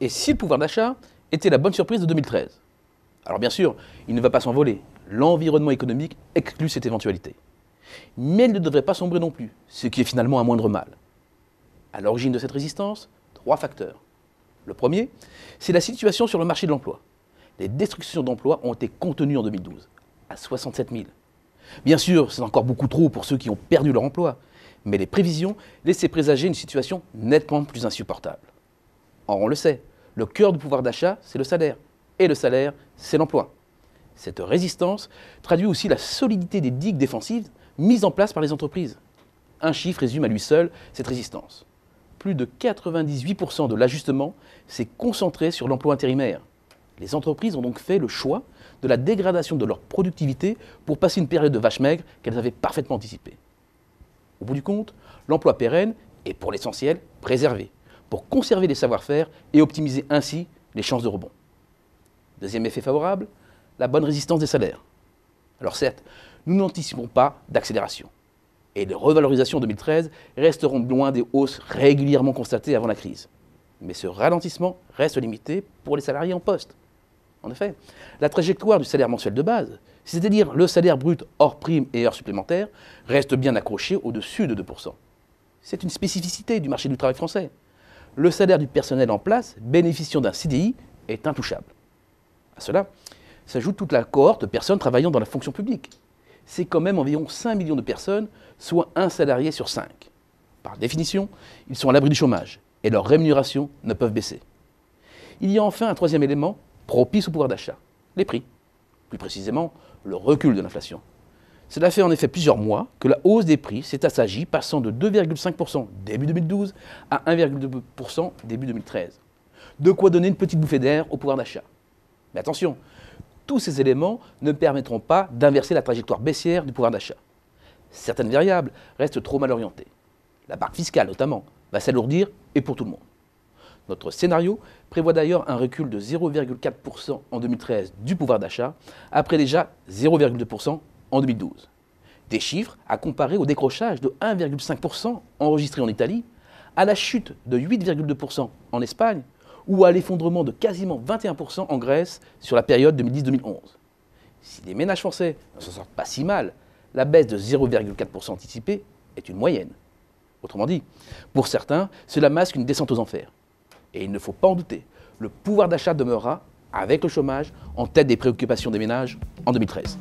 Et si le pouvoir d'achat était la bonne surprise de 2013? Alors bien sûr, il ne va pas s'envoler. L'environnement économique exclut cette éventualité. Mais il ne devrait pas sombrer non plus, ce qui est finalement un moindre mal. À l'origine de cette résistance, 3 facteurs. Le premier, c'est la situation sur le marché de l'emploi. Les destructions d'emplois ont été contenues en 2012, à 67 000. Bien sûr, c'est encore beaucoup trop pour ceux qui ont perdu leur emploi, mais les prévisions laissaient présager une situation nettement plus insupportable. Or, on le sait, le cœur du pouvoir d'achat, c'est le salaire. Et le salaire, c'est l'emploi. Cette résistance traduit aussi la solidité des digues défensives mises en place par les entreprises. Un chiffre résume à lui seul cette résistance. Plus de 98% de l'ajustement s'est concentré sur l'emploi intérimaire. Les entreprises ont donc fait le choix de la dégradation de leur productivité pour passer une période de vache maigre qu'elles avaient parfaitement anticipée. Au bout du compte, l'emploi pérenne est pour l'essentiel préservé, pour conserver les savoir-faire et optimiser ainsi les chances de rebond. Deuxième effet favorable, la bonne résistance des salaires. Alors certes, nous n'anticipons pas d'accélération. Et les revalorisations 2013 resteront loin des hausses régulièrement constatées avant la crise. Mais ce ralentissement reste limité pour les salariés en poste. En effet, la trajectoire du salaire mensuel de base, c'est-à-dire le salaire brut hors primes et heures supplémentaires, reste bien accroché au-dessus de 2%. C'est une spécificité du marché du travail français. Le salaire du personnel en place, bénéficiant d'un CDI, est intouchable. À cela s'ajoute toute la cohorte de personnes travaillant dans la fonction publique. C'est quand même environ 5 millions de personnes, soit un salarié sur 5. Par définition, ils sont à l'abri du chômage et leurs rémunérations ne peuvent baisser. Il y a enfin un troisième élément propice au pouvoir d'achat, les prix. Plus précisément, le recul de l'inflation. Cela fait en effet plusieurs mois que la hausse des prix s'est assagie, passant de 2,5% début 2012 à 1,2% début 2013. De quoi donner une petite bouffée d'air au pouvoir d'achat. Mais attention, tous ces éléments ne permettront pas d'inverser la trajectoire baissière du pouvoir d'achat. Certaines variables restent trop mal orientées. La barre fiscale notamment va s'alourdir et pour tout le monde. Notre scénario prévoit d'ailleurs un recul de 0,4% en 2013 du pouvoir d'achat, après déjà 0,2% en 2012. Des chiffres à comparer au décrochage de 1,5% enregistré en Italie, à la chute de 8,2% en Espagne, ou à l'effondrement de quasiment 21% en Grèce sur la période 2010-2011. Si les ménages français ne s'en sortent pas si mal, la baisse de 0,4% anticipée est une moyenne. Autrement dit, pour certains, cela masque une descente aux enfers. Et il ne faut pas en douter, le pouvoir d'achat demeurera, avec le chômage, en tête des préoccupations des ménages en 2013.